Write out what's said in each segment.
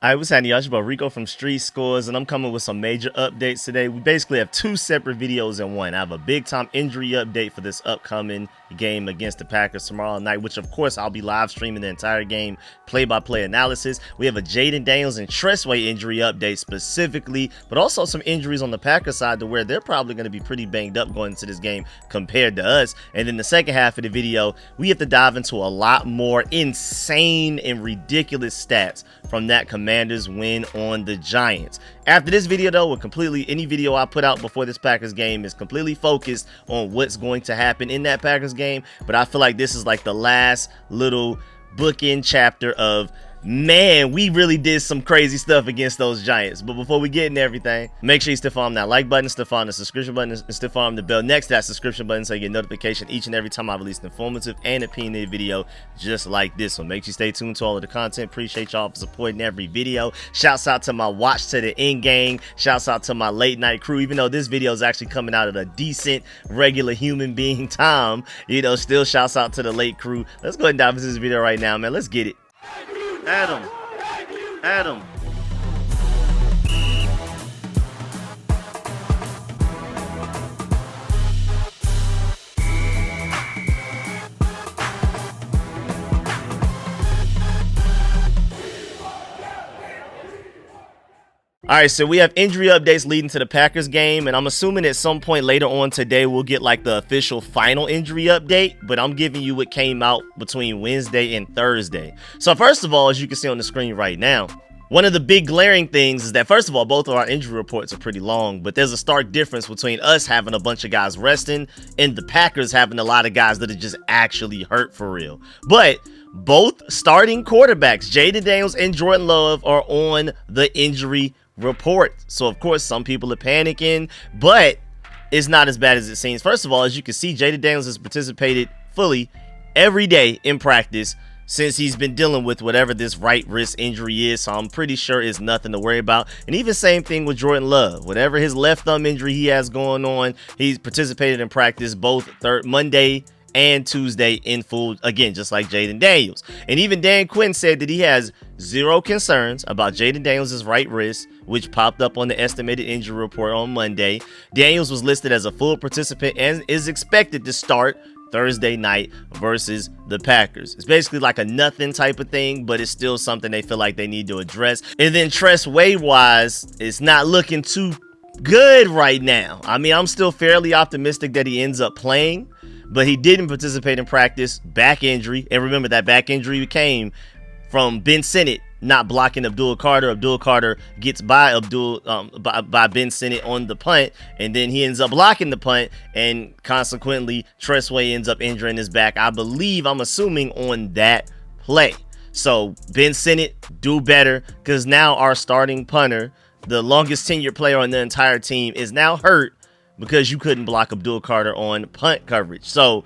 All right, what's happening, y'all? It's your boy Rico from StreetScores, and I'm coming with some major updates today. We basically have two separate videos in one. I have a big-time injury update for this upcoming game against the Packers tomorrow night, which, of course, I'll be live streaming the entire game, play-by-play analysis. We have a Jaden Daniels and Tress injury update specifically, but also some injuries on the Packers side to where they're probably going to be pretty banged up going into this game compared to us. And then the second half of the video, we have to dive into a lot more insane and ridiculous stats from that Commanders win on the Giants. After this video though, any video I put out before this Packers game is completely focused on what's going to happen in that Packers game, but I feel like this is like the last little bookend chapter of, man, we really did some crazy stuff against those Giants. But before we get into everything, make sure you still farm that like button, still farm the subscription button, and still farm the bell next to that subscription button so you get notification each and every time I release an informative and opinionated video just like this one. Make sure you stay tuned to all of the content. Appreciate y'all for supporting every video. Shouts out to my watch to the end gang. Shouts out to my late night crew. Even though this video is actually coming out at a decent regular human being time, you know, still shouts out to the late crew. Let's go ahead and dive into this video right now, man. Let's get it. Adam. All right, so we have injury updates leading to the Packers game, and I'm assuming at some point later on today we'll get like the official final injury update, but I'm giving you what came out between Wednesday and Thursday. So first of all, as you can see on the screen right now, one of the big glaring things is that, first of all, both of our injury reports are pretty long, but there's a stark difference between us having a bunch of guys resting and the Packers having a lot of guys that are just actually hurt for real. But both starting quarterbacks, Jaden Daniels and Jordan Love, are on the injury report. So of course some people are panicking, but it's not as bad as it seems. First of all, as you can see, Jaden Daniels has participated fully every day in practice since he's been dealing with whatever this right wrist injury is, so I'm pretty sure it's nothing to worry about. And even same thing with Jordan Love. Whatever his left thumb injury he has going on, he's participated in practice both Monday and Tuesday in full, again, just like Jaden Daniels. And even Dan Quinn said that he has zero concerns about Jaden Daniels' right wrist, which popped up on the estimated injury report on Monday. Daniels was listed as a full participant and is expected to start Thursday night versus the Packers. It's basically like a nothing type of thing, but it's still something they feel like they need to address. And then Tress wise, it's not looking too good right now. I mean, I'm still fairly optimistic that he ends up playing, but he didn't participate in practice, back injury. And remember, that back injury came from Ben Sinnott not blocking Abdul Carter. Abdul Carter gets by by Ben Sinnott on the punt, and then he ends up blocking the punt, and consequently Tress ends up injuring his back, I'm assuming on that play. So Ben Sinnott, do better, because now our starting punter, the longest tenured player on the entire team, is now hurt because you couldn't block Abdul Carter on punt coverage. So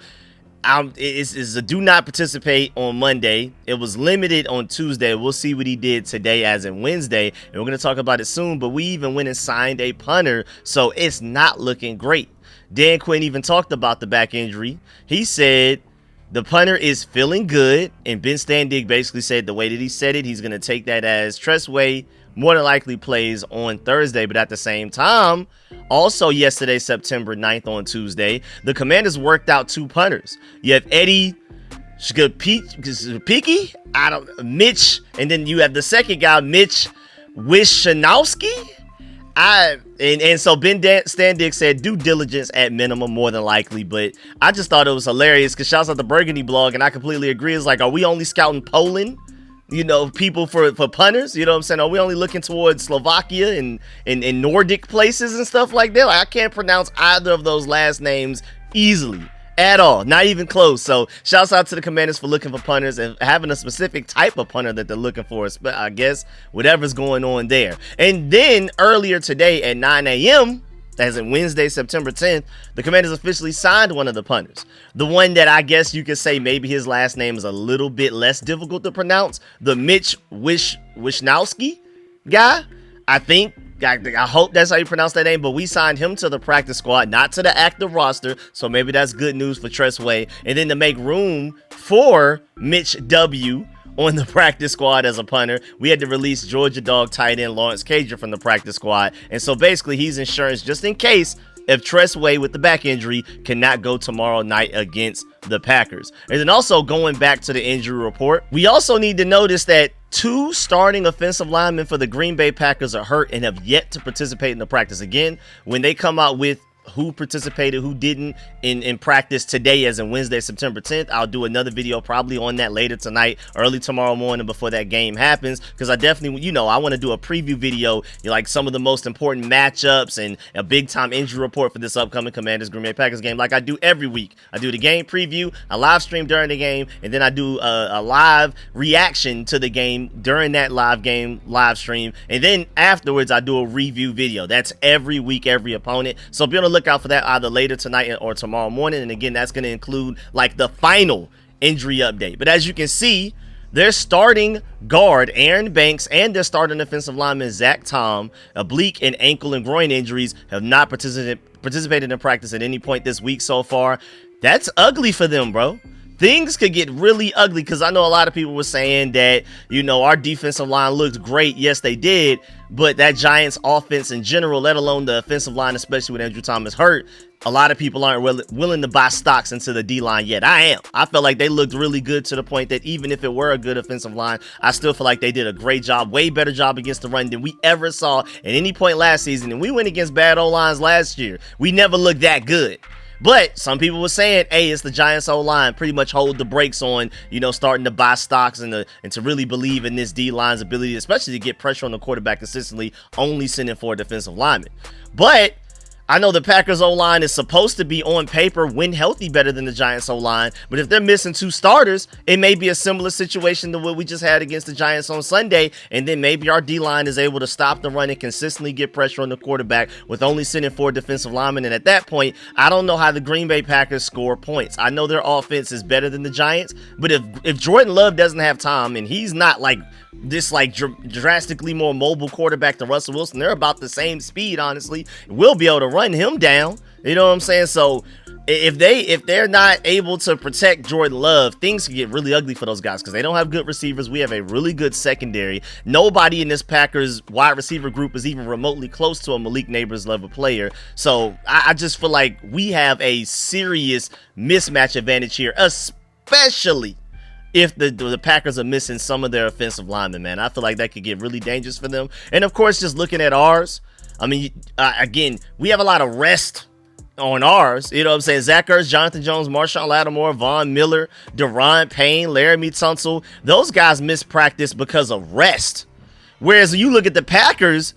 it's a do not participate on Monday. It was limited on Tuesday. We'll see what he did today as in Wednesday, and we're going to talk about it soon. But we even went and signed a punter, so it's not looking great. Dan Quinn even talked about the back injury. He said the punter is feeling good, and Ben Standig basically said the way that he said it, he's going to take that as Tress more than likely plays on Thursday. But at the same time, also yesterday, September 9th on Tuesday, the Commanders worked out two punters. You have Eddie Shkapiki, Mitch, and then you have the second guy, Mitch Wishanowski. And so Ben Standig said due diligence at minimum, more than likely. But I just thought it was hilarious because shouts out the Burgundy blog, and I completely agree. It's like, are we only scouting Poland, you know, people for punters? You know what I'm saying? Are we only looking towards Slovakia and Nordic places and stuff like that? Like, I can't pronounce either of those last names easily at all, not even close. So shouts out to the Commanders for looking for punters and having a specific type of punter that they're looking for, but I guess whatever's going on there. And then earlier today at 9 a.m., as in Wednesday, September 10th, the Commanders officially signed one of the punters. The one that I guess you could say maybe his last name is a little bit less difficult to pronounce. The Mitch Wishnowski guy. I hope that's how you pronounce that name, but we signed him to the practice squad, not to the active roster, so maybe that's good news for Tress. And then to make room for Mitch W. on the practice squad as a punter. We had to release Georgia Dog tight end Lawrence Cager from the practice squad. And so basically he's insurance just in case if Tress with the back injury cannot go tomorrow night against the Packers. And then also going back to the injury report, we also need to notice that 2 starting offensive linemen for the Green Bay Packers are hurt and have yet to participate in the practice. Again, when they come out with who participated, who didn't in practice today, as in Wednesday, September 10th. I'll do another video probably on that later tonight, early tomorrow morning before that game happens, because I definitely, I want to do a preview video, like some of the most important matchups and a big time injury report for this upcoming Commanders Green Bay Packers game, like I do every week. I do the game preview, I live stream during the game, and then I do a live reaction to the game during that live stream, and then afterwards I do a review video. That's every week, every opponent. So be on the look out for that either later tonight or tomorrow morning. And again, that's going to include like the final injury update. But as you can see, their starting guard Aaron Banks and their starting offensive lineman Zach Tom, oblique and ankle and groin injuries, have not participated in practice at any point this week so far. That's ugly for them, bro. Things could get really ugly, because I know a lot of people were saying that, our defensive line looked great. Yes, they did. But that Giants offense in general, let alone the offensive line, especially with Andrew Thomas hurt, a lot of people aren't willing to buy stocks into the D-line yet. I am. I felt like they looked really good, to the point that even if it were a good offensive line, I still feel like they did a great job, way better job against the run than we ever saw at any point last season. And we went against bad O-lines last year. We never looked that good. But some people were saying, hey, it's the Giants O-line, pretty much hold the brakes on, starting to buy stocks and to really believe in this D-line's ability, especially to get pressure on the quarterback consistently, only sending for a defensive lineman. But I know the Packers O-line is supposed to be on paper, when healthy, better than the Giants O-line. But if they're missing 2 starters, it may be a similar situation to what we just had against the Giants on Sunday. And then maybe our D-line is able to stop the run and consistently get pressure on the quarterback with only sending 4 defensive linemen. And at that point, I don't know how the Green Bay Packers score points. I know their offense is better than the Giants. But if Jordan Love doesn't have time, and he's not like this drastically more mobile quarterback to Russell Wilson, they're about the same speed, honestly. We'll be able to run him down. You know what I'm saying? So if they're not able to protect Jordan Love, things can get really ugly for those guys, because they don't have good receivers. We have a really good secondary. Nobody in this Packers wide receiver group is even remotely close to a Malik Neighbors level player. So I just feel like we have a serious mismatch advantage here, especially if the Packers are missing some of their offensive linemen, man. I feel like that could get really dangerous for them. And of course, just looking at ours, I mean, again, we have a lot of rest on ours. You know what I'm saying? Zach Ertz, Jonathan Jones, Marshawn Lattimore, Von Miller, Deron Payne, Laramie Tunsil. Those guys missed practice because of rest. Whereas you look at the Packers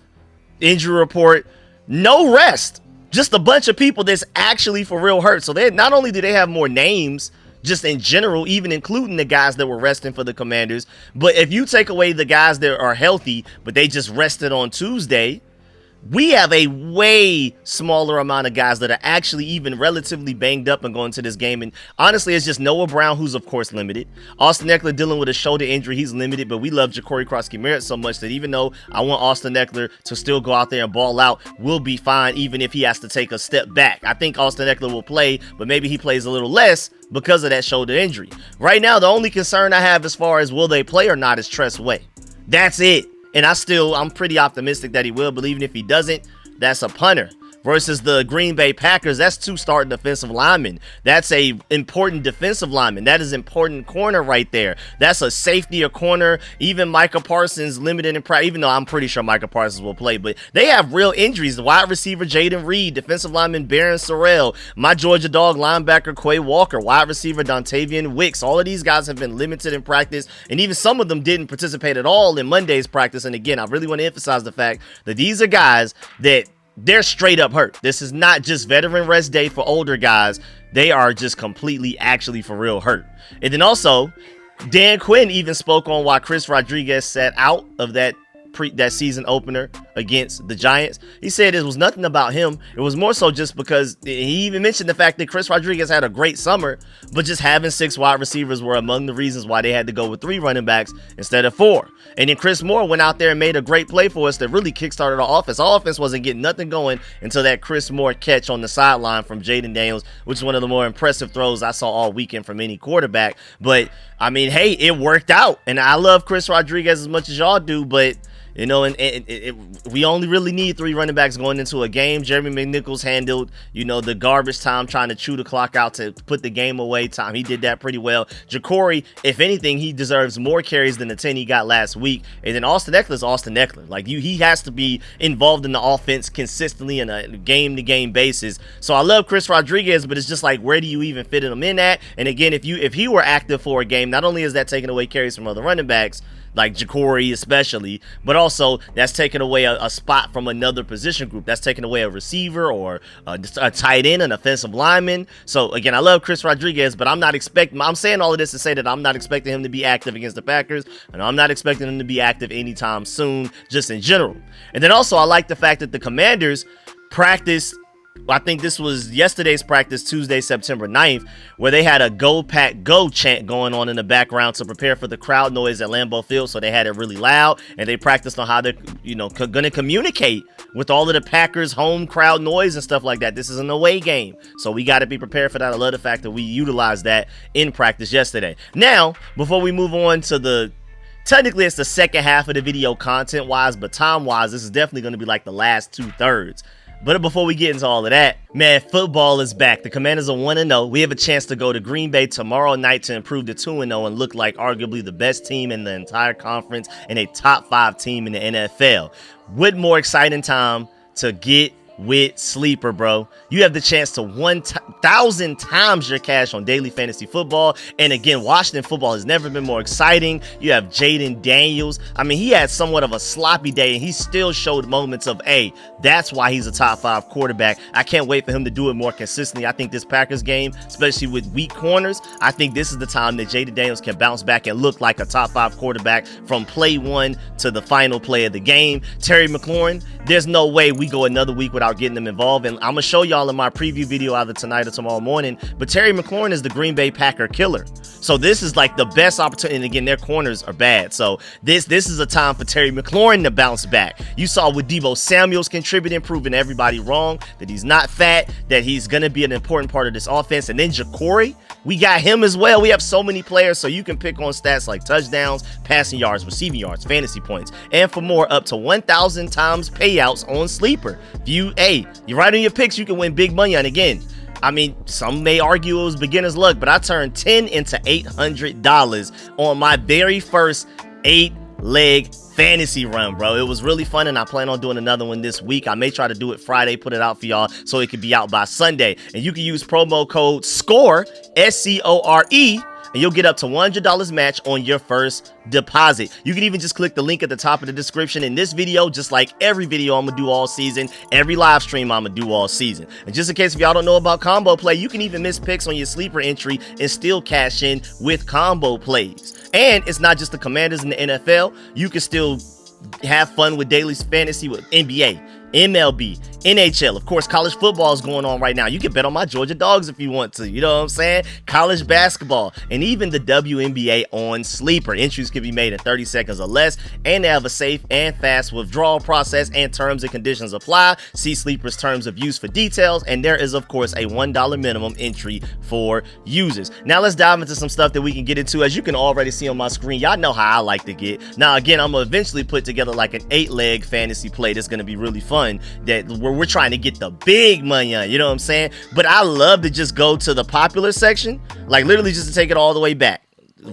injury report, no rest. Just a bunch of people that's actually for real hurt. So not only do they have more names, just in general, even including the guys that were resting for the Commanders, but if you take away the guys that are healthy, but they just rested on Tuesday, we have a way smaller amount of guys that are actually even relatively banged up and going to this game. And honestly, it's just Noah Brown, who's of course limited. Austin Eckler dealing with a shoulder injury, he's limited, but we love Jakory Croskey-Merritt so much that even though I want Austin Eckler to still go out there and ball out, we'll be fine even if he has to take a step back. I think Austin Eckler will play, but maybe he plays a little less because of that shoulder injury. Right now, the only concern I have as far as will they play or not is Tress. That's it. And I'm pretty optimistic that he will, but even if he doesn't, that's a punter. Versus the Green Bay Packers, that's 2 starting defensive linemen. That's a important defensive lineman. That is important corner right there. That's a safety or corner. Even Micah Parsons limited in practice, even though I'm pretty sure Micah Parsons will play, but they have real injuries. The wide receiver Jayden Reed, defensive lineman Barron Sorrell, my Georgia Dog linebacker Quay Walker, wide receiver Dontavian Wicks. All of these guys have been limited in practice, and even some of them didn't participate at all in Monday's practice. And again, I really want to emphasize the fact that these are guys that they're straight up hurt. This is not just veteran rest day for older guys. They are just completely actually for real hurt. And then also, Dan Quinn even spoke on why Chris Rodriguez sat out of that season opener against the Giants. He said it was nothing about him. It was more so just because he even mentioned the fact that Chris Rodriguez had a great summer, but just having 6 wide receivers were among the reasons why they had to go with 3 running backs instead of 4. And then Chris Moore went out there and made a great play for us that really kickstarted our offense. Our offense wasn't getting nothing going until that Chris Moore catch on the sideline from Jaden Daniels, which is one of the more impressive throws I saw all weekend from any quarterback. But, I mean, hey, it worked out. And I love Chris Rodriguez as much as y'all do, but you know, we only really need 3 running backs going into a game. Jeremy McNichols handled, you know, the garbage time, trying to chew the clock out to put the game away time. He did that pretty well. Jakory, if anything, he deserves more carries than the 10 he got last week. And then Austin Eckler's Austin Eckler. Like, he has to be involved in the offense consistently on a game-to-game basis. So I love Chris Rodriguez, but it's just like, where do you even fit him in at? And again, if he were active for a game, not only is that taking away carries from other running backs, like Jakory especially, but also that's taking away a spot from another position group. That's taking away a receiver or a tight end, an offensive lineman. So again, I love Chris Rodriguez, but I'm saying all of this to say that I'm not expecting him to be active against the Packers, and I'm not expecting him to be active anytime soon, just in general. And then also I like the fact that the Commanders practiced, I think this was yesterday's practice, Tuesday, September 9th, where they had a "Go Pack Go" chant going on in the background to prepare for the crowd noise at Lambeau Field. So they had it really loud, and they practiced on how they're, you know, going to communicate with all of the Packers' home crowd noise and stuff like that. This is an away game, so we got to be prepared for that. I love the fact that we utilized that in practice yesterday. Now, before we move on to technically it's the second half of the video content-wise, but time-wise, this is definitely going to be like the last 2/3. But before we get into all of that, man, football is back. The Commanders are 1-0. We have a chance to go to Green Bay tomorrow night to improve to 2-0 and look like arguably the best team in the entire conference and a top 5 team in the NFL. What more exciting time to get with Sleeper, bro? You have the chance to 1,000 times your cash on daily fantasy football. And again, Washington football has never been more exciting. You have Jaden Daniels. I mean, he had somewhat of a sloppy day, and he still showed moments of, hey, that's why he's a top 5 quarterback. I can't wait for him to do it more consistently. I think this Packers game, especially with weak corners, I think this is the time that Jaden Daniels can bounce back and look like a top 5 quarterback from play 1 to the final play of the game. Terry McLaurin, there's no way we go another week without getting them involved, and I'm gonna show y'all in my preview video either tonight or tomorrow morning, but Terry McLaurin is the Green Bay Packer killer. So this is like the best opportunity, and again, their corners are bad, so this is a time for Terry McLaurin to bounce back. You saw with Deebo Samuel's contributing, proving everybody wrong, that he's not fat, that he's gonna be an important part of this offense. And then Jakory, we got him as well. We have so many players, so you can pick on stats like touchdowns, passing yards, receiving yards, fantasy points, and for more, up to 1,000 times payouts on Sleeper. You write on your picks, you can win big money. And again, I mean, some may argue it was beginner's luck, but I turned 10 into $800 on my very first 8-leg fantasy run, bro. It was really fun, and I plan on doing another one this week. I may try to do it Friday, put it out for y'all so it could be out by Sunday. And you can use promo code SCORE, SCORE, and you'll get up to $100 match on your first deposit. You can even just click the link at the top of the description in this video, just like every video I'm gonna do all season, every live stream I'm gonna do all season. And just in case if y'all don't know about combo play, you can even miss picks on your sleeper entry and still cash in with combo plays. And it's not just the Commanders in the NFL. You can still have fun with daily fantasy with NBA, MLB, NHL. Of course, college football is going on right now. You can bet on my Georgia Dogs if you want to. You know what I'm saying? College basketball and even the WNBA on Sleeper. Entries can be made in 30 seconds or less, and they have a safe and fast withdrawal process, and terms and conditions apply. See Sleeper's terms of use for details, and there is, of course, a $1 minimum entry for users. Now, let's dive into some stuff that we can get into. As you can already see on my screen, y'all know how I like to get. Now, again, I'm going to eventually put together like an 8-leg fantasy play that's going to be really fun, that we're trying to get the big money on, you know what I'm saying? But I love to just go to the popular section, like literally just to take it all the way back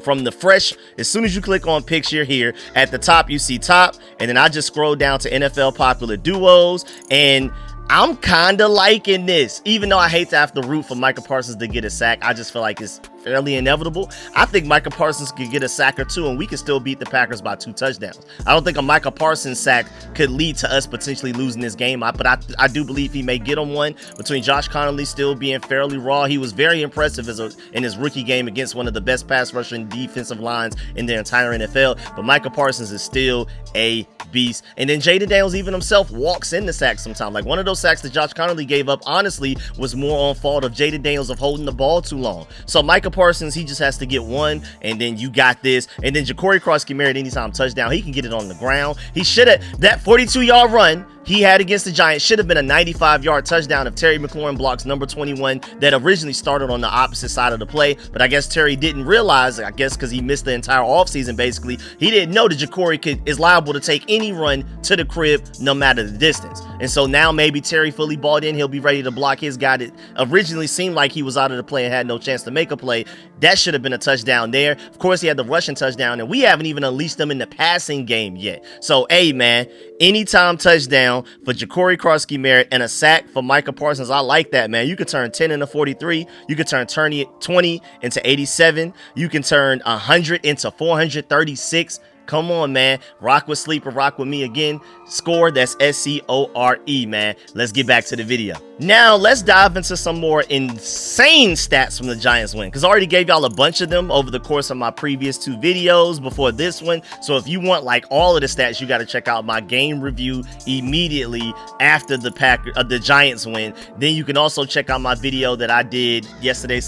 from the fresh. As soon as you click on picture here at the top, you see top, and then I just scroll down to NFL popular duos, and I'm kind of liking this, even though I hate to have to root for Micah Parsons to get a sack. I just feel like it's fairly inevitable. I think Micah Parsons could get a sack or two, and we could still beat the Packers by 2 touchdowns. I don't think a Micah Parsons sack could lead to us potentially losing this game, but I do believe he may get him one. Between Josh Connolly still being fairly raw, he was very impressive in his rookie game against one of the best pass rushing defensive lines in the entire NFL. But Micah Parsons is still a beast. And then Jaden Daniels even himself walks in the sack sometimes. Like one of those sacks that Josh Connolly gave up, honestly, was more on fault of Jaden Daniels of holding the ball too long. So Micah Parsons, he just has to get one, and then you got this. And then Jakory Croskey-Merritt, anytime touchdown, he can get it on the ground. He should have, that 42-yard run he had against the Giants should have been a 95-yard touchdown if Terry McLaurin blocks number 21 that originally started on the opposite side of the play. But I guess Terry didn't realize, I guess because he missed the entire offseason basically, he didn't know that Jakory is liable to take any run to the crib no matter the distance. And so now maybe Terry fully bought in. He'll be ready to block his guy that originally seemed like he was out of the play and had no chance to make a play. That should have been a touchdown there. Of course, he had the rushing touchdown, and we haven't even unleashed them in the passing game yet. So, hey, man, anytime touchdown for Jakory Croskey-Merritt and a sack for Micah Parsons. I like that, man. You could turn 10 into 43. You could turn 20 into 87. You can turn 100 into 436. Come on, man. Rock with Sleeper, rock with me again. Score, that's SCORE, man. Let's get back to the video. Now, let's dive into some more insane stats from the Giants win, because I already gave y'all a bunch of them over the course of my previous 2 videos before this one. So if you want like all of the stats, you got to check out my game review immediately after the Giants win. Then you can also check out my video that I did yesterday /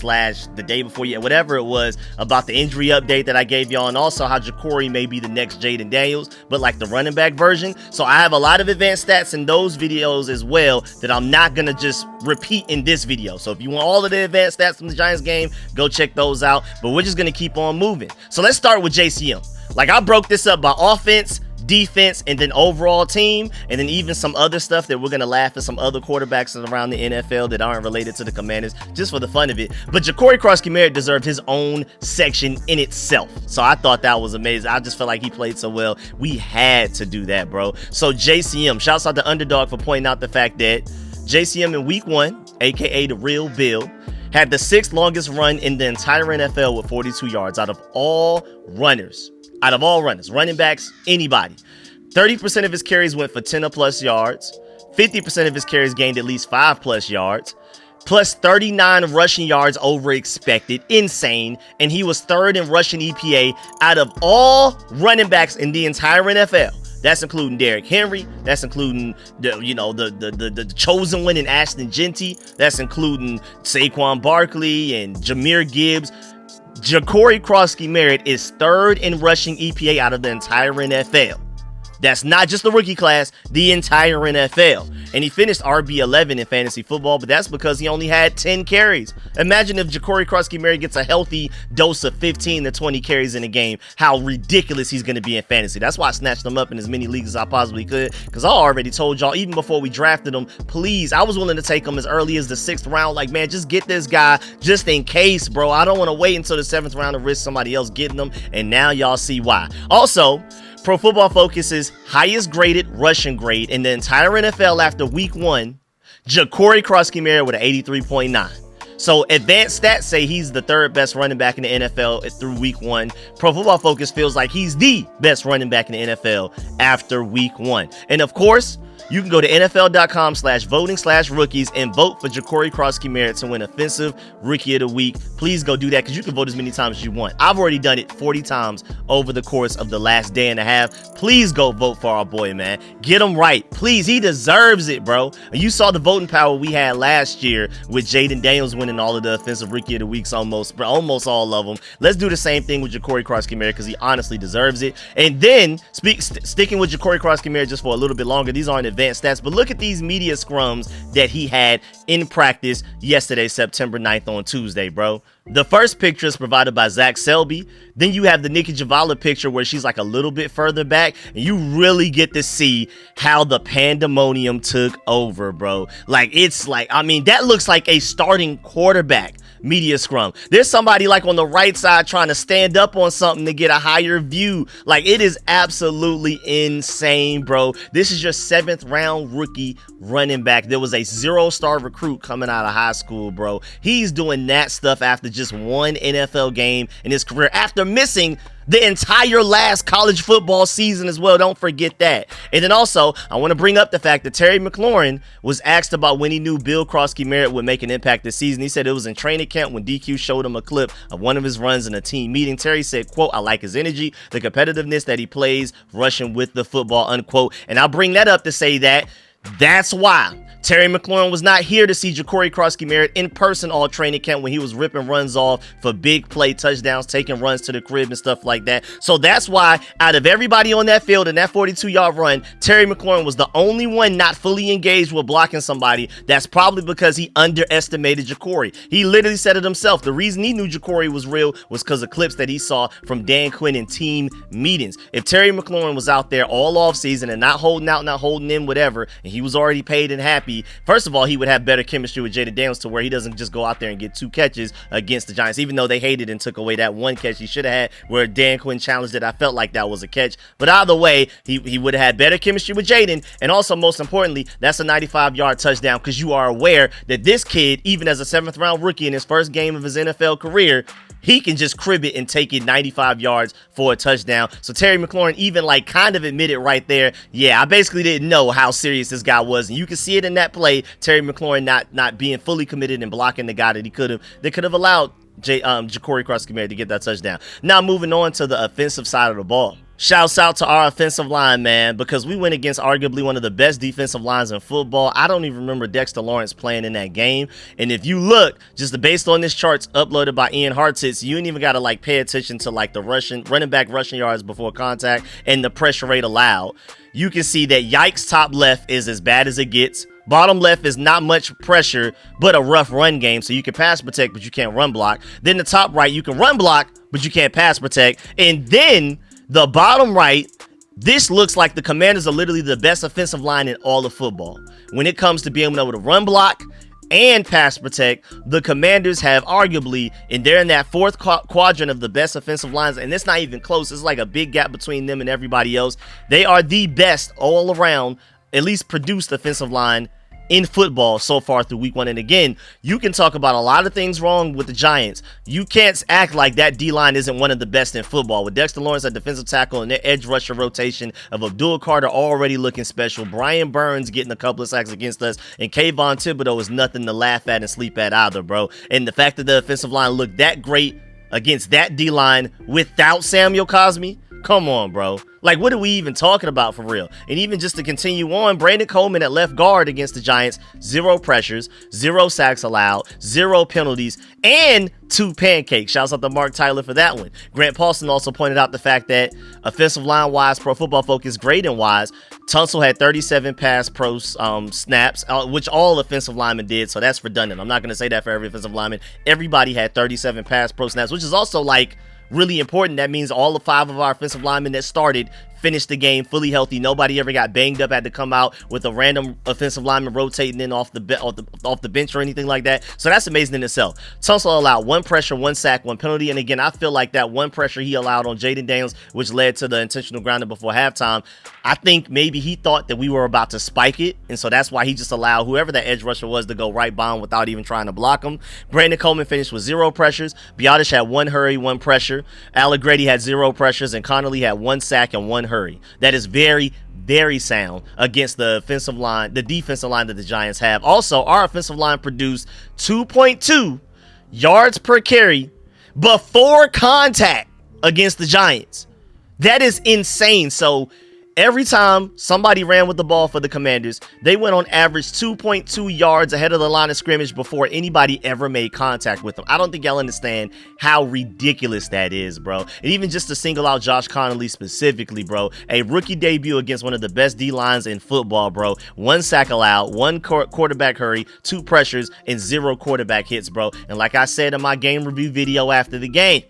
the day before, whatever it was, about the injury update that I gave y'all, and also how Jakory may be the next Jaden Daniels, but like the running back version. So I have a lot of advanced stats in those videos as well that I'm not gonna just repeat in this video. So if you want all of the advanced stats from the Giants game, go check those out. But we're just gonna keep on moving. So let's start with JCM. Like I broke this up by offense, defense, and then overall team, and then even some other stuff that we're gonna laugh at some other quarterbacks around the NFL that aren't related to the Commanders, just for the fun of it. But Jakory Croskey-Merritt deserved his own section in itself, so I thought that was amazing. I just felt like he played so well. We had to do that, bro. So JCM, shouts out to Underdog for pointing out the fact that JCM in week 1, aka the real Bill, had the 6th longest run in the entire NFL with 42 yards out of all runners. Running backs, anybody. 30% of his carries went for 10 or plus yards. 50% of his carries gained at least 5 plus yards. Plus 39 rushing yards over expected. Insane. And he was 3rd in rushing EPA out of all running backs in the entire NFL. That's including Derrick Henry. That's including the chosen one in Ashton Genty. That's including Saquon Barkley and Jahmyr Gibbs. Jakory Croskey-Merritt is 3rd in rushing EPA out of the entire NFL. That's not just the rookie class, the entire NFL. And he finished RB11 in fantasy football, but that's because he only had 10 carries. Imagine if Jakory Croskey-Merritt gets a healthy dose of 15 to 20 carries in a game, how ridiculous he's going to be in fantasy. That's why I snatched him up in as many leagues as I possibly could, because I already told y'all, even before we drafted him, please, I was willing to take him as early as the 6th round. Like, man, just get this guy just in case, bro. I don't want to wait until the 7th round to risk somebody else getting him, and now y'all see why. Also, Pro Football Focus's highest graded rushing grade in the entire NFL after week 1, Jakory Croskey-Merritt with an 83.9. So advanced stats say he's the 3rd best running back in the NFL through week 1. Pro Football Focus feels like he's the best running back in the NFL after week 1. And of course, you can go to NFL.com/voting/rookies and vote for Jakory Croskey-Merritt to win Offensive Rookie of the Week. Please go do that, because you can vote as many times as you want. I've already done it 40 times over the course of the last day and a half. Please go vote for our boy, man. Get him right. Please, he deserves it, bro. You saw the voting power we had last year with Jaden Daniels winning all of the Offensive Rookie of the Weeks, almost all of them. Let's do the same thing with Jakory Croskey-Merritt, because he honestly deserves it. And then, sticking with Jakory Croskey-Merritt just for a little bit longer, these aren't advanced stats, but look at these media scrums that he had in practice yesterday, September 9th on Tuesday, bro. The first picture is provided by Zach Selby. Then you have the Nikki Javala picture where she's like a little bit further back, and you really get to see how the pandemonium took over, bro. Like, it's like, I mean, that looks like a starting quarterback. media scrum. There's somebody like on the right side trying to stand up on something to get a higher view. Like, it is absolutely insane, bro. This is your 7th round rookie running back. There was a 0-star recruit coming out of high school, bro. He's doing that stuff after just one NFL game in his career, after missing the entire last college football season as well. Don't forget that. And then also, I want to bring up the fact that Terry McLaurin was asked about when he knew Bill Croskey-Merritt would make an impact this season. He said it was in training camp when DQ showed him a clip of one of his runs in a team meeting. Terry said, quote, "I like his energy, the competitiveness that he plays, rushing with the football," unquote. And I'll bring that up to say that that's why Terry McLaurin was not here to see Jakory Croskey-Merritt in person all training camp when he was ripping runs off for big play touchdowns, taking runs to the crib and stuff like that. So that's why out of everybody on that field in that 42-yard run, Terry McLaurin was the only one not fully engaged with blocking somebody. That's probably because he underestimated Jakory. He literally said it himself. The reason he knew Jakory was real was because of clips that he saw from Dan Quinn in team meetings. If Terry McLaurin was out there all offseason and not holding out, not holding in, whatever, and he was already paid and happy, first of all, he would have better chemistry with Jaden Daniels to where he doesn't just go out there and get 2 catches against the Giants, even though they hated and took away that 1 catch he should have had where Dan Quinn challenged it. I felt like that was a catch. But either way, he would have had better chemistry with Jayden. And also, most importantly, that's a 95-yard touchdown because you are aware that this kid, even as a 7th-round rookie in his first game of his NFL career, he can just crib it and take it 95 yards for a touchdown. So Terry McLaurin even like kind of admitted right there, yeah, I basically didn't know how serious this guy was. And you can see it in that play, Terry McLaurin not being fully committed and blocking the guy that could have allowed Jakory Croskey-Merritt to get that touchdown. Now moving on to the offensive side of the ball. Shouts out to our offensive line, man, because we went against arguably one of the best defensive lines in football. I don't even remember Dexter Lawrence playing in that game. And if you look, just based on this charts uploaded by Ian Hartitz, you ain't even got to like pay attention to like the running back rushing yards before contact and the pressure rate allowed. You can see that yikes, top left is as bad as it gets. Bottom left is not much pressure, but a rough run game. So you can pass protect, but you can't run block. Then the top right, you can run block, but you can't pass protect. And then the bottom right, this looks like the Commanders are literally the best offensive line in all of football. When it comes to being able to run block and pass protect, the Commanders have arguably, and they're in that 4th quadrant of the best offensive lines, and it's not even close. It's like a big gap between them and everybody else. They are the best all around, at least produced offensive line in football so far through week 1. And again, you can talk about a lot of things wrong with the Giants. You can't act like that D-line isn't one of the best in football. With Dexter Lawrence at defensive tackle and their edge rusher rotation of Abdul Carter already looking special, Brian Burns getting a couple of sacks against us, and Kayvon Thibodeau is nothing to laugh at and sleep at either, bro. And the fact that the offensive line looked that great against that D-line without Samuel Cosmi, come on, bro. Like, what are we even talking about for real? And even just to continue on, Brandon Coleman at left guard against the Giants, 0 pressures, 0 sacks allowed, 0 penalties, and 2 pancakes. Shouts out to Mark Tyler for that one. Grant Paulson also pointed out the fact that offensive line-wise, Pro Football Focus grading-wise, Tunsil had 37 pass pro snaps, which all offensive linemen did, so that's redundant. I'm not going to say that for every offensive lineman. Everybody had 37 pass pro snaps, which is also like really important. That means all 5 of our offensive linemen that started finished the game fully healthy. Nobody ever got banged up, had to come out with a random offensive lineman rotating in off the bench or anything like that. So that's amazing in itself. Tunsil allowed 1 pressure, 1 sack, 1 penalty. And again, I feel like that 1 pressure he allowed on Jaden Daniels, which led to the intentional grounding before halftime, I think maybe he thought that we were about to spike it. And so that's why he just allowed whoever that edge rusher was to go right by him without even trying to block him. Brandon Coleman finished with 0 pressures. Biotish had 1 hurry, 1 pressure. Allegretti had 0 pressures. And Connolly had 1 sack and 1 hurry. That is very, very sound against the offensive line, the defensive line that the Giants have. Also, our offensive line produced 2.2 yards per carry before contact against the Giants. That is insane. So every time somebody ran with the ball for the Commanders, they went on average 2.2 yards ahead of the line of scrimmage before anybody ever made contact with them. I don't think y'all understand how ridiculous that is, bro. And even just to single out Josh Connolly specifically, bro, a rookie debut against one of the best D-lines in football, bro. 1 sack allowed, 1 quarterback hurry, 2 pressures, and 0 quarterback hits, bro. And like I said in my game review video after the game,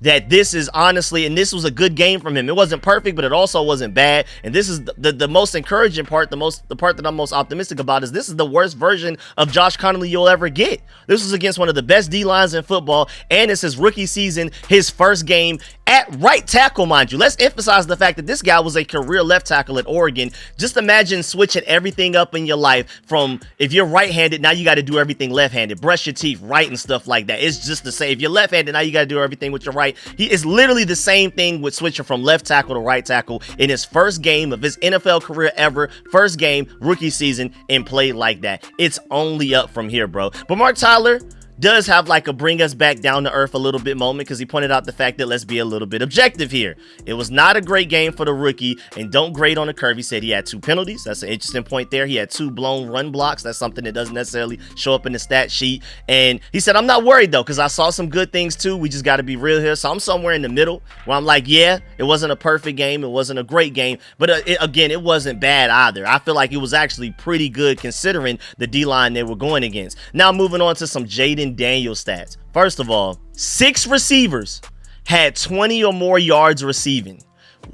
that this is honestly, and this was a good game from him. It wasn't perfect, but it also wasn't bad. And this is the most encouraging part, the part that I'm most optimistic about is this is the worst version of Josh Connolly you'll ever get. This was against one of the best D-lines in football, and it's his rookie season, his first game at right tackle, mind you. Let's emphasize the fact that this guy was a career left tackle at Oregon. Just imagine switching everything up in your life from, if you're right-handed, now you got to do everything left-handed. Brush your teeth right and stuff like that. It's just the same. If you're left-handed, now you got to do everything with your right. It's literally the same thing with switching from left tackle to right tackle in his first game of his NFL career ever. First game, rookie season, and played like that. It's only up from here, bro. But Mark Tyler does have like a bring us back down to earth a little bit moment, because he pointed out the fact that let's be a little bit objective here. It was not a great game for the rookie, and don't grade on the curve. He said he had 2 penalties. That's an interesting point there. He had 2 blown run blocks. That's something that doesn't necessarily show up in the stat sheet. And he said, I'm not worried though, because I saw some good things too. We just got to be real here. So I'm somewhere in the middle where I'm like, yeah, it wasn't a perfect game. It wasn't a great game, but again, it wasn't bad either. I feel like it was actually pretty good considering the D-line they were going against. Now moving on to some Jaden Daniels stats. First of all, 6 receivers had 20 or more yards receiving.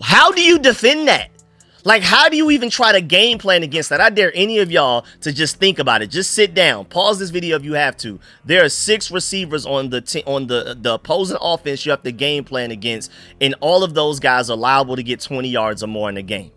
How do you defend that? Like, how do you even try to game plan against that? I dare any of y'all to just think about it. Just sit down, pause this video if you have to. There are 6 receivers on the opposing offense you have to game plan against, and all of those guys are liable to get 20 yards or more in a game.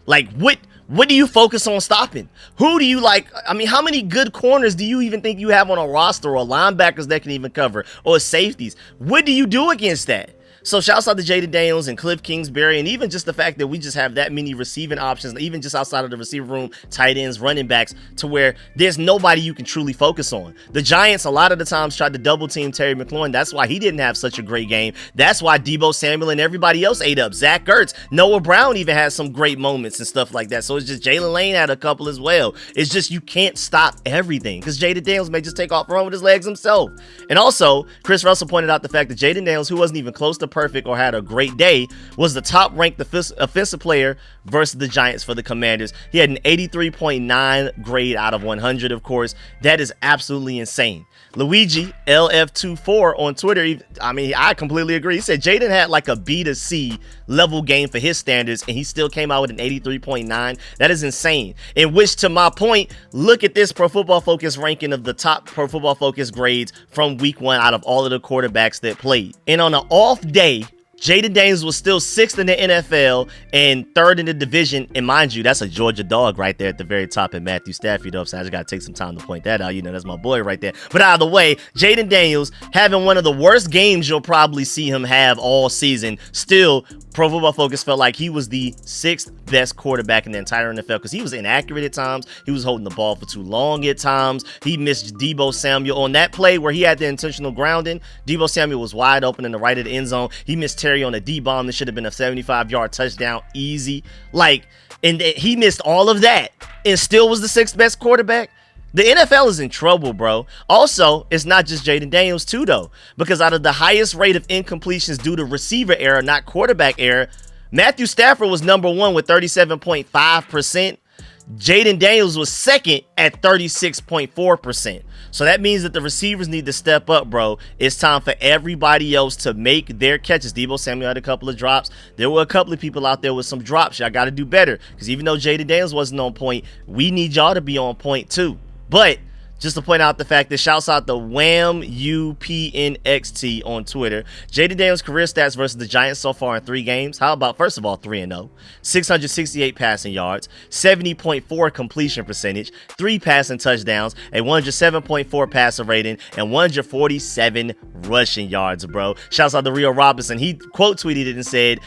Like, what do you focus on stopping? Who do you like? I mean, how many good corners do you even think you have on a roster, or linebackers that can even cover, or safeties? What do you do against that? So shouts out to Jaden Daniels and Cliff Kingsbury, and even just the fact that we just have that many receiving options, even just outside of the receiver room, tight ends, running backs, to where there's nobody you can truly focus on. The Giants a lot of the times tried to double team Terry McLaurin. That's why he didn't have such a great game. That's why Deebo Samuel and everybody else ate up. Zach Ertz, Noah Brown even had some great moments and stuff like that. So it's just Jalen Lane had a couple as well. It's just you can't stop everything, because Jaden Daniels may just take off and run with his legs himself. And also, Chris Russell pointed out the fact that Jaden Daniels, who wasn't even close to perfect or had a great day, was the top ranked offensive player versus the Giants for the Commanders. He had an 83.9 grade out of 100, of course. That is absolutely insane. Luigi LF24 on Twitter, I mean, I completely agree. He said Jayden had like a B to C level game for his standards, and he still came out with an 83.9. That is insane. In which, to my point, look at this Pro Football Focus ranking of the top Pro Football Focus grades from week 1 out of all of the quarterbacks that played. And on an off day, Jaden Daniels was still 6th in the NFL and 3rd in the division. And mind you, that's a Georgia dog right there at the very top in Matthew Stafford. So I just got to take some time to point that out. You know, that's my boy right there. But out of the way, Jaden Daniels having one of the worst games you'll probably see him have all season. Still, Pro Football Focus felt like he was the 6th best quarterback in the entire NFL, because he was inaccurate at times. He was holding the ball for too long at times. He missed Deebo Samuel on that play where he had the intentional grounding. Deebo Samuel was wide open in the right of the end zone. He missed Terry on a D-bomb. This should have been a 75-yard touchdown easy. Like, and he missed all of that and still was the 6th best quarterback. The NFL is in trouble, bro. Also, it's not just Jaden Daniels too, though, because out of the highest rate of incompletions due to receiver error, not quarterback error, Matthew Stafford was number 1 with 37.5%. Jaden Daniels was 2nd at 36.4%. So that means that the receivers need to step up, bro. It's time for everybody else to make their catches. Deebo Samuel had a couple of drops. There were a couple of people out there with some drops. Y'all got to do better, because even though Jaden Daniels wasn't on point, we need y'all to be on point too. But just to point out the fact that shouts out the Wham UPNXT on Twitter. Jaden Daniels' career stats versus the Giants so far in 3 games. How about, first of all, 3-0, 668 passing yards, 70.4 completion percentage, 3 passing touchdowns, a 107.4 passer rating, and 147 rushing yards, bro. Shouts out to Rio Robinson. He quote tweeted it and said,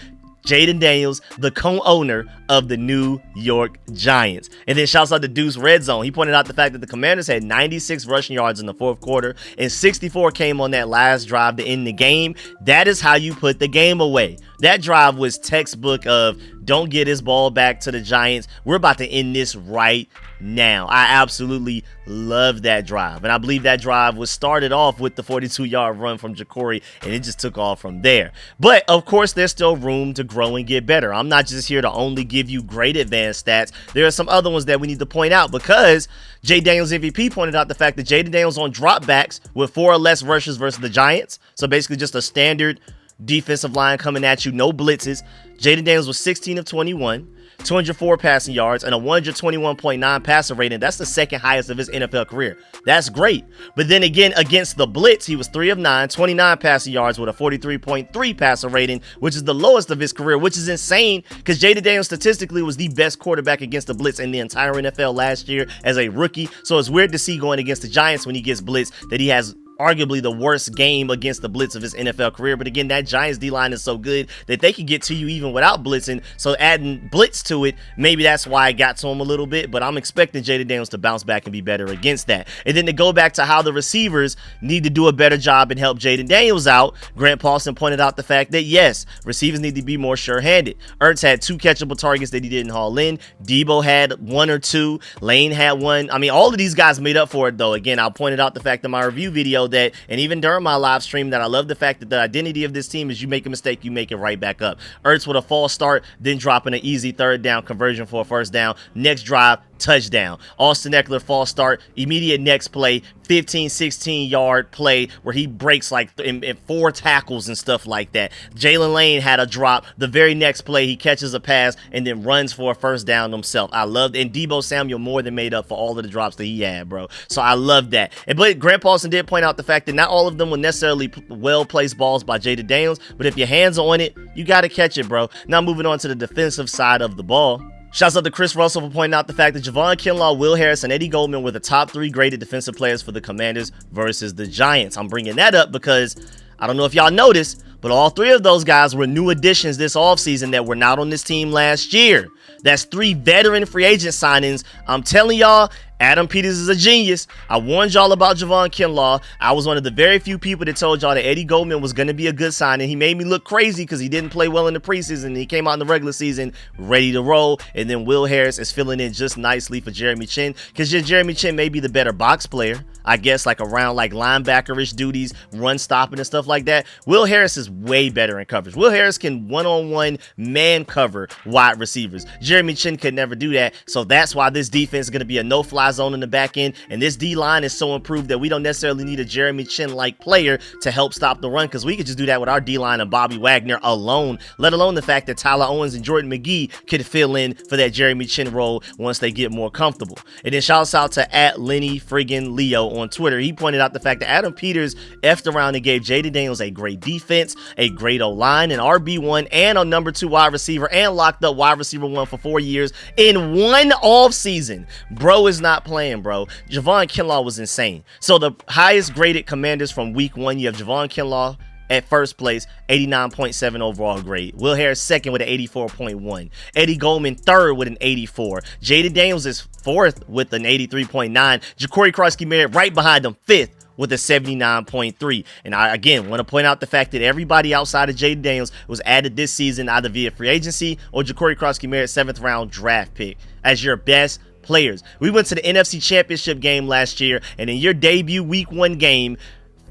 Jaden Daniels, the co-owner of the New York Giants. And then shouts out to Deuce Red Zone. He pointed out the fact that the Commanders had 96 rushing yards in the 4th quarter, and 64 came on that last drive to end the game. That is how you put the game away. That drive was textbook of don't get his ball back to the Giants. We're about to end this right now. I absolutely love that drive. And I believe that drive was started off with the 42-yard run from Jakory, and it just took off from there. But, of course, there's still room to grow and get better. I'm not just here to only give you great advanced stats. There are some other ones that we need to point out, because Jay Daniels MVP pointed out the fact that Jaden Daniels on dropbacks with 4 or less rushes versus the Giants. So basically just a standard defensive line coming at you, no blitzes. Jaden Daniels was 16 of 21, 204 passing yards, and a 121.9 passer rating. That's the second highest of his NFL career. That's great. But then again, against the blitz, he was 3 of 9, 29 passing yards with a 43.3 passer rating, which is the lowest of his career, which is insane because Jaden Daniels statistically was the best quarterback against the blitz in the entire NFL last year as a rookie. So it's weird to see going against the Giants when he gets blitzed that he has arguably the worst game against the blitz of his NFL career. But again, that Giants D-line is so good that they can get to you even without blitzing. So adding blitz to it, maybe that's why I got to him a little bit. But I'm expecting Jaden Daniels to bounce back and be better against that. And then to go back to how the receivers need to do a better job and help Jaden Daniels out, Grant Paulson pointed out the fact that, yes, receivers need to be more sure-handed. Ertz had 2 catchable targets that he didn't haul in. Debo had 1 or 2. Lane had 1. I mean, all of these guys made up for it, though. Again, I pointed out the fact in my review video that, and even during my live stream, that I love the fact that the identity of this team is you make a mistake, you make it right back up. Ertz with a false start, then dropping an easy 3rd down conversion for a 1st down. Next drive, touchdown. Austin Eckler, false start, immediate next play, 15-16 yard play where he breaks like in 4 tackles and stuff like that. Jalen Lane had a drop. The very next play, he catches a pass and then runs for a 1st down himself. I loved it. And Debo Samuel more than made up for all of the drops that he had, bro. So I love that. But Grant Paulson did point out the fact that not all of them were necessarily well-placed balls by Jaden Daniels, but if your hands are on it, you got to catch it, bro. Now moving on to the defensive side of the ball. Shouts out to Chris Russell for pointing out the fact that Javon Kinlaw, Will Harris, and Eddie Goldman were the top 3 graded defensive players for the Commanders versus the Giants. I'm bringing that up because I don't know if y'all noticed, but all 3 of those guys were new additions this offseason that were not on this team last year. That's 3 veteran free agent signings. I'm telling y'all, Adam Peters is a genius. I warned y'all about Javon Kinlaw. I was one of the very few people that told y'all that Eddie Goldman was going to be a good signing. He made me look crazy because he didn't play well in the preseason. He came out in the regular season ready to roll. And then Will Harris is filling in just nicely for Jeremy Chin because Jeremy Chin may be the better box player, I guess, like around like linebacker-ish duties, run stopping and stuff like that. Will Harris is way better in coverage. Will Harris can one-on-one man cover wide receivers. Jeremy Chin could never do that. So that's why this defense is going to be a no-fly zone in the back end. And this D-line is so improved that we don't necessarily need a Jeremy Chin-like player to help stop the run because we could just do that with our D-line and Bobby Wagner alone, let alone the fact that Tyler Owens and Jordan McGee could fill in for that Jeremy Chin role once they get more comfortable. And then shouts out to @Lenny-friggin-Leo on Twitter. He pointed out the fact that Adam Peters effed around and gave Jaden Daniels a great defense, a great O-line, an RB1, and a number 2 wide receiver, and locked up wide receiver 1 for 4 years in one off season. Bro is not playing, bro. Javon Kinlaw was insane. So the highest graded Commanders from week 1, you have Javon Kinlaw at first place, 89.7 overall grade. Will Harris second with an 84.1. Eddie Goldman third with an 84. Jaden Daniels is fourth with an 83.9. Jakory Croskey-Merritt right behind him, fifth with a 79.3. And I, again, want to point out the fact that everybody outside of Jaden Daniels was added this season either via free agency or Jakory Croskey-Merritt 7th round draft pick as your best players. We went to the NFC Championship game last year, and in your debut week 1 game,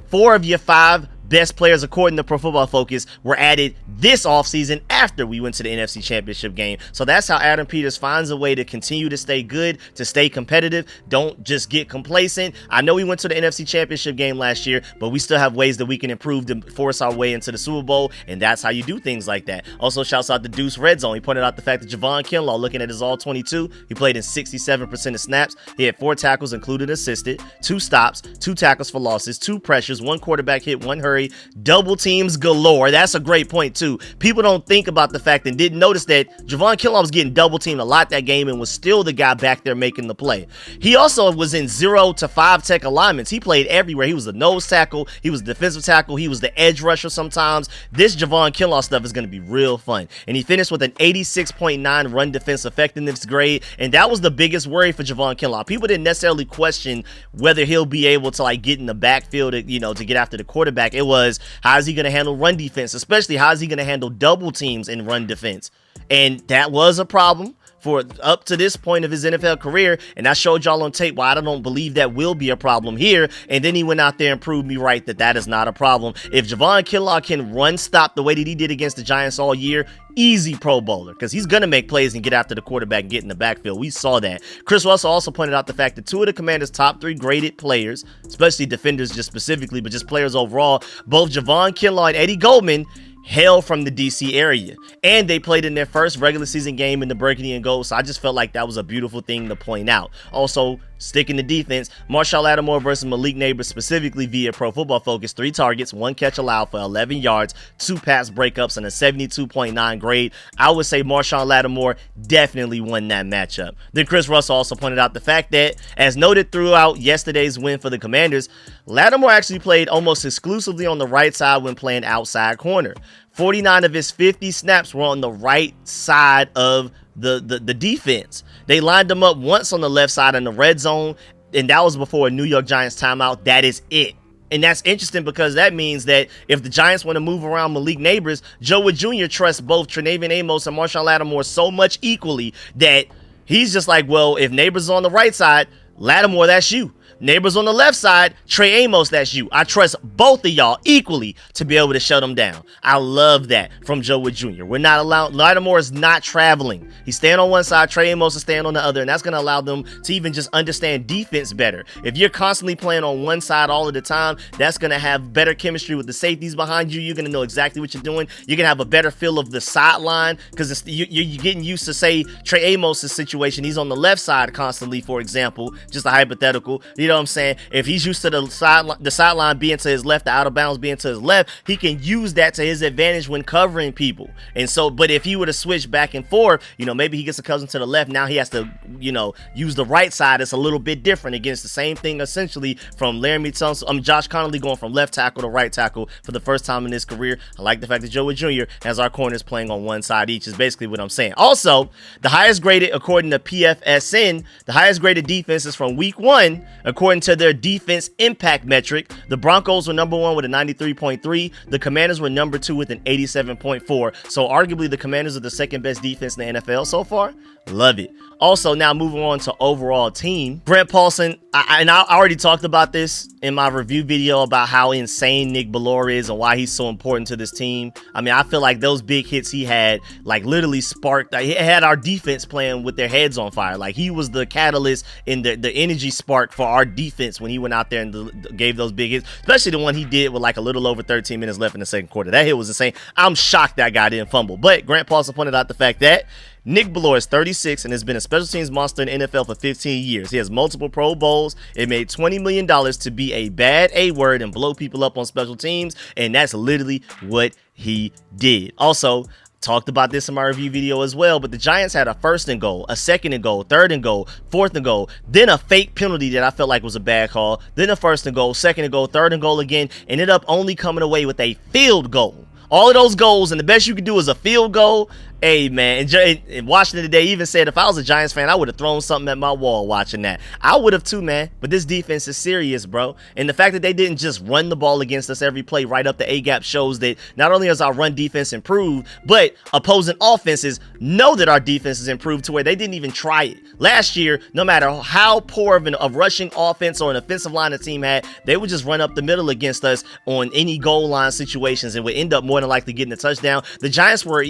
4 of your 5 best players, according to Pro Football Focus, were added this offseason after we went to the NFC Championship game. So that's how Adam Peters finds a way to continue to stay good, to stay competitive. Don't just get complacent. I know we went to the NFC Championship game last year, but we still have ways that we can improve to force our way into the Super Bowl, and that's how you do things like that. Also, shouts out to Deuce Red Zone. He pointed out the fact that Javon Kinlaw, looking at his all-22, he played in 67% of snaps. He had 4 tackles, including assisted, 2 stops, 2 tackles for losses, 2 pressures, 1 quarterback hit, 1 hurry, double teams galore. That's a great point too. People don't think about the fact and didn't notice that Javon Kinlaw was getting double teamed a lot that game and was still the guy back there making the play. He also was in 0 to 5 tech alignments. He played everywhere. He was the nose tackle, he was the defensive tackle, he was the edge rusher sometimes. This Javon Kinlaw stuff is going to be real fun. And he finished with an 86.9 run defense effectiveness grade, and that was the biggest worry for Javon Kinlaw. People didn't necessarily question whether he'll be able to like get in the backfield, to get after the quarterback. It was, how is he going to handle run defense? Especially, how is he going to handle double teams in run defense? And that was a problem for up to this point of his NFL career, and I showed y'all on tape why I don't believe that will be a problem here, and then he went out there and proved me right that that is not a problem. If Javon Kinlaw can run stop the way that he did against the Giants all year, easy Pro Bowler, because he's going to make plays and get after the quarterback and get in the backfield. We saw that. Chris Russell also pointed out the fact that 2 of the Commanders' top 3 graded players, especially defenders just specifically, but just players overall, both Javon Kinlaw and Eddie Goldman, hail from the DC area, and they played in their first regular season game in the burgundy and gold. So I just felt like that was a beautiful thing to point out. Also, sticking to defense, Marshall Lattimore versus Malik Neighbors, specifically via Pro Football Focus, 3 targets, 1 catch allowed for 11 yards, 2 pass breakups, and a 72.9 grade. I would say Marshall Lattimore definitely won that matchup. Then Chris Russell also pointed out the fact that, as noted throughout yesterday's win for the Commanders, Lattimore actually played almost exclusively on the right side when playing outside corner. 49 of his 50 snaps were on the right side of the defense. They lined him up once on the left side in the red zone, and that was before a New York Giants timeout. That is it. And that's interesting because that means that if the Giants want to move around Malik Neighbors, Joe Wood Jr. trusts both Tre'Davious Amos and Marshall Lattimore so much equally that he's just like, well, if Neighbors is on the right side, Lattimore, that's you. Neighbors on the left side, Trey Amos, that's you. I trust both of y'all equally to be able to shut them down. I love that from Joe Wood Jr. We're not allowed, Lattimore is not traveling. He's staying on one side, Trey Amos is staying on the other, and that's going to allow them to even just understand defense better. If you're constantly playing on one side all of the time, that's going to have better chemistry with the safeties behind you. You're going to know exactly what you're doing. You're going to have a better feel of the sideline because you're getting used to, say, Trey Amos' situation. He's on the left side constantly, for example, just a hypothetical. You know what I'm saying? If he's used to the sideline being to his left, the out of bounds being to his left, he can use that to his advantage when covering people. And so, but if he were to switch back and forth, you know, maybe he gets a cousin to the left. Now he has to, you know, use the right side. It's a little bit different. Against the same thing essentially from Laramie Tunsil, Josh Connolly going from left tackle to right tackle for the first time in his career. I like the fact that Joe Wood Jr. has our corners playing on one side each is basically what I'm saying. Also, the highest graded, according to PFSN, the highest graded defenses from week 1, according to their defense impact metric, the Broncos were number 1 with a 93.3. The Commanders were number 2 with an 87.4. So arguably the Commanders are the second best defense in the NFL so far. Love it. Also, now moving on to overall team, Brent Paulson, I already talked about this in my review video about how insane Nick Bellore is and why he's so important to this team. I mean, I feel like those big hits he had, like, literally sparked, he had our defense playing with their heads on fire. Like, he was the catalyst in the energy spark for our defense when he went out there and gave those big hits, especially the one he did with like a little over 13 minutes left in the second quarter. That hit was insane. I'm shocked that guy didn't fumble. But Grant Paulson pointed out the fact that Nick Bellore is 36 and has been a special teams monster in the NFL for 15 years. He has multiple Pro Bowls. It made $20 million to be a bad A-word and blow people up on special teams, and that's literally what he did. Also, talked about this in my review video as well, but the Giants had a 1st and goal, a 2nd and goal, 3rd and goal, 4th and goal, then a fake penalty that I felt like was a bad call, then a 1st and goal, 2nd and goal, 3rd and goal again, ended up only coming away with a field goal. All of those goals, and the best you could do is a field goal. Hey, man, and Washington today even said if I was a Giants fan, I would have thrown something at my wall watching that. I would have too, man. But this defense is serious, bro. And the fact that they didn't just run the ball against us every play right up the A-gap shows that not only has our run defense improved, but opposing offenses know that our defense has improved to where they didn't even try it. Last year, no matter how poor of a rushing offense or an offensive line the team had, they would just run up the middle against us on any goal line situations and would end up more than likely getting a touchdown. The Giants were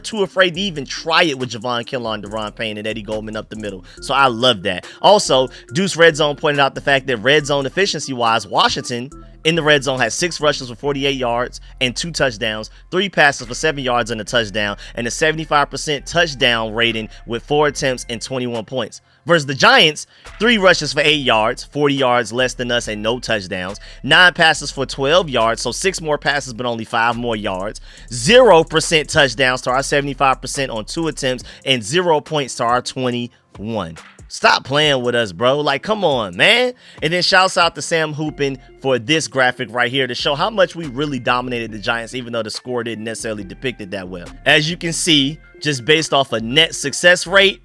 too afraid to even try it with Javon Kinlaw, Deron Payne, and Eddie Goldman up the middle. So I love that. Also, Deuce Red Zone pointed out the fact that red zone efficiency-wise, Washington in the red zone had 6 rushes for 48 yards and 2 touchdowns, 3 passes for 7 yards and a touchdown, and a 75% touchdown rating with 4 attempts and 21 points. Versus the Giants, 3 rushes for 8 yards, 40 yards less than us and no touchdowns, 9 passes for 12 yards, so 6 more passes but only 5 more yards, 0% touchdowns to our 75% on 2 attempts, and 0 points to our 21. Stop playing with us, bro. Like, come on, man. And then shouts out to Sam Hoopin for this graphic right here to show how much we really dominated the Giants, even though the score didn't necessarily depict it that well. As you can see, just based off a net success rate,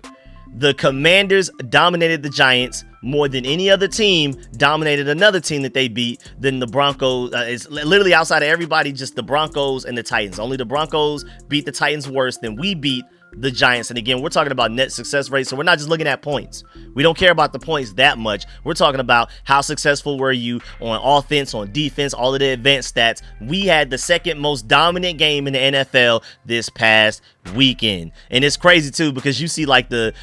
the Commanders dominated the Giants more than any other team dominated another team that they beat than the Broncos. It's literally outside of everybody, just the Broncos and the Titans. Only the Broncos beat the Titans worse than we beat the Giants. And again, we're talking about net success rate, so we're not just looking at points. We don't care about the points that much. We're talking about how successful were you on offense, on defense, all of the advanced stats. We had the second most dominant game in the NFL this past weekend. And it's crazy too, because you see like the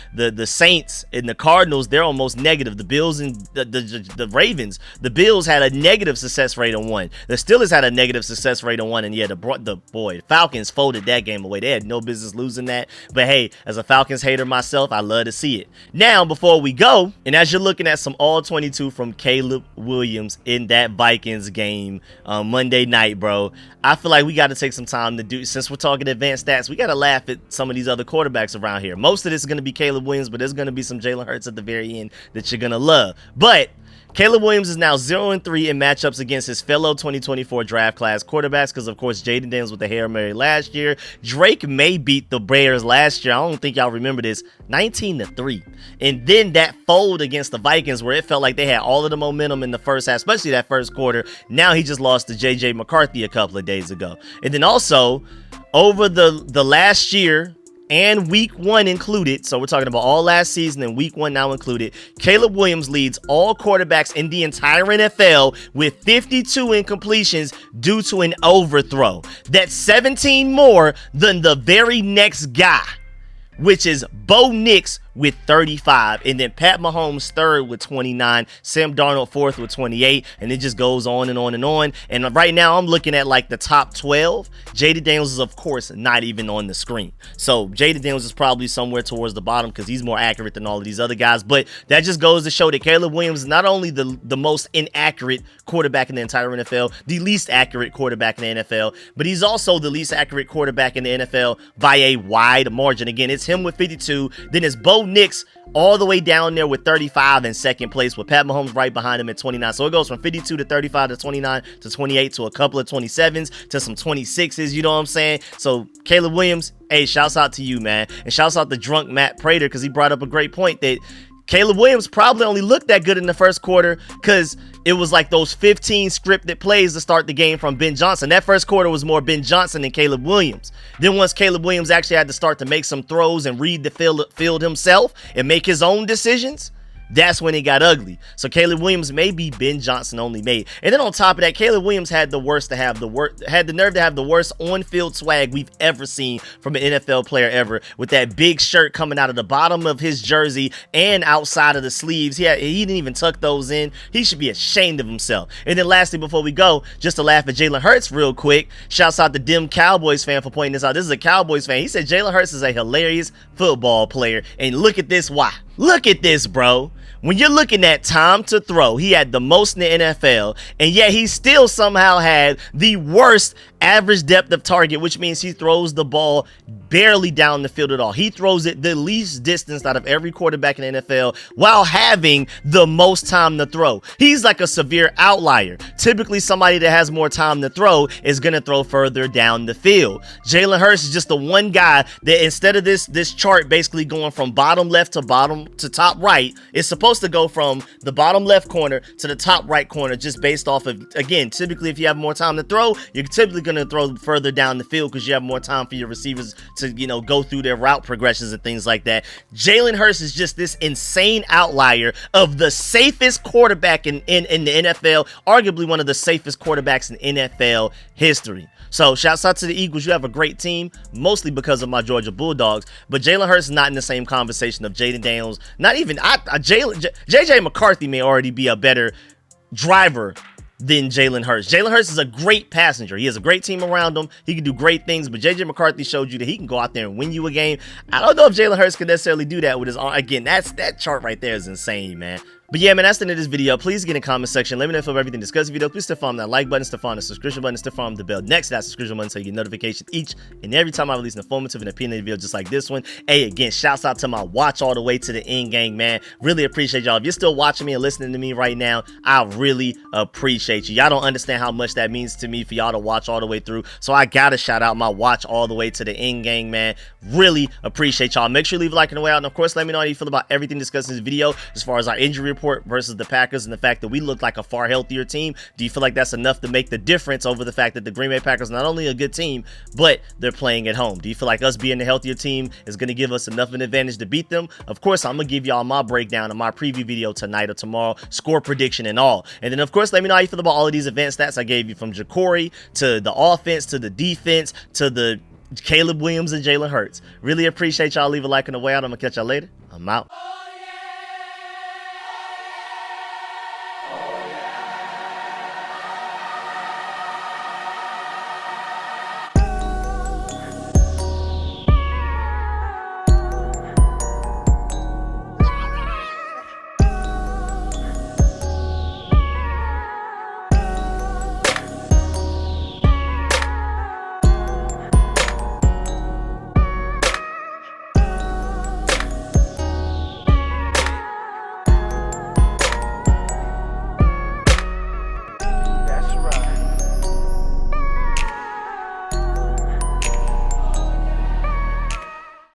Saints and the Cardinals, they're almost negative. The Bills and the Ravens, the Bills had a negative success rate on 1. The Steelers had a negative success rate on 1, and yeah, the Falcons folded that game away. They had no business losing that. But hey, as a Falcons hater myself, I love to see it. Now, before we go, and as you're looking at some all 22 from Caleb Williams in that Vikings game Monday night, bro, I feel like we got to take some time to do, since we're talking advanced stats, we got to laugh at some of these other quarterbacks around here. Most of this is going to be Caleb Williams, but there's going to be some Jalen Hurts at the very end that you're going to love. But Caleb Williams is now 0-3 in matchups against his fellow 2024 draft class quarterbacks, because of course Jaden Daniels with the Hail Mary last year. Drake May beat the Bears last year. I don't think y'all remember this, 19-3. And then that fold against the Vikings, where it felt like they had all of the momentum in the first half, especially that first quarter. Now he just lost to JJ McCarthy a couple of days ago. And then also over the last year and week 1 included, so we're talking about all last season and week 1 now included, Caleb Williams leads all quarterbacks in the entire NFL with 52 incompletions due to an overthrow. That's 17 more than the very next guy, which is Bo Nix with 35, and then Pat Mahomes third with 29, Sam Darnold fourth with 28, and it just goes on and on and on. And right now I'm looking at like the top 12. Jaden Daniels is of course not even on the screen, so Jaden Daniels is probably somewhere towards the bottom because he's more accurate than all of these other guys. But that just goes to show that Caleb Williams is not only the most inaccurate quarterback in the entire NFL, the least accurate quarterback in the NFL, but he's also the least accurate quarterback in the NFL by a wide margin. Again, it's him with 52, then it's Bo Nix all the way down there with 35 in second place, with Pat Mahomes right behind him at 29. So it goes from 52 to 35 to 29 to 28 to a couple of 27s to some 26s, you know what I'm saying? So Caleb Williams, hey, shouts out to you, man. And shouts out to drunk Matt Prater, because he brought up a great point that Caleb Williams probably only looked that good in the first quarter because it was like those 15 scripted plays to start the game from Ben Johnson. That first quarter was more Ben Johnson than Caleb Williams. Then once Caleb Williams actually had to start to make some throws and read the field himself and make his own decisions, that's when it got ugly. So Caleb Williams may be Ben Johnson only made. And then on top of that, Caleb Williams had the nerve to have the worst on-field swag we've ever seen from an NFL player ever, with that big shirt coming out of the bottom of his jersey and outside of the sleeves. He didn't even tuck those in. He should be ashamed of himself. And then lastly, before we go, just to laugh at Jalen Hurts real quick, shouts out to Dim Cowboys fan for pointing this out. This is a Cowboys fan. He said Jalen Hurts is a hilarious football player. And look at this, why? Look at this, bro. When you're looking at time to throw, he had the most in the NFL, and yet he still somehow had the worst average depth of target, which means he throws the ball barely down the field at all. He throws it the least distance out of every quarterback in the NFL while having the most time to throw. He's like a severe outlier. Typically, somebody that has more time to throw is going to throw further down the field. Jalen Hurts is just the one guy that, instead of this chart basically going from bottom left to top right, it's supposed to go from the bottom left corner to the top right corner, just based off of, again, typically if you have more time to throw, you're typically going to throw further down the field because you have more time for your receivers to, go through their route progressions and things like that. Jalen Hurts is just this insane outlier of the safest quarterback in the NFL, arguably one of the safest quarterbacks in NFL history. So shouts out to the Eagles. You have a great team, mostly because of my Georgia Bulldogs. But Jalen Hurts is not in the same conversation of Jaden Daniels. Not even JJ McCarthy may already be a better driver than Jalen Hurts. Jalen Hurts is a great passenger. He has a great team around him. He can do great things, but JJ McCarthy showed you that he can go out there and win you a game. I don't know if Jalen Hurts can necessarily do that with his arm. Again, that chart right there is insane, man. But yeah, man, that's the end of this video. Please get in the comment section. Let me know if you love everything discussed in the video. Please still follow that like button, still follow the subscription button, still follow the bell next to that subscription button so you get notifications each and every time I release an informative and opinionated video just like this one. Hey, again, shouts out to my watch all the way to the end gang, man. Really appreciate y'all. If you're still watching me and listening to me right now, I really appreciate you. Y'all don't understand how much that means to me for y'all to watch all the way through. So I gotta shout out my watch all the way to the end gang, man. Really appreciate y'all. Make sure you leave a like on the way out. And of course, let me know how you feel about everything discussed in this video as far as our injury report report versus the Packers and the fact that we look like a far healthier team, do you feel like that's enough to make the difference over the fact that the Green Bay Packers not only a good team, but they're playing at home? Do you feel like us being the healthier team is going to give us enough of an advantage to beat them? Of course, I'm going to give y'all my breakdown in my preview video tonight or tomorrow, score prediction and all. And then, of course, let me know how you feel about all of these advanced stats I gave you, from Jakory to the offense to the defense to the Caleb Williams and Jalen Hurts. Really appreciate y'all. Leave a like on the way out. I'm going to catch y'all later. I'm out.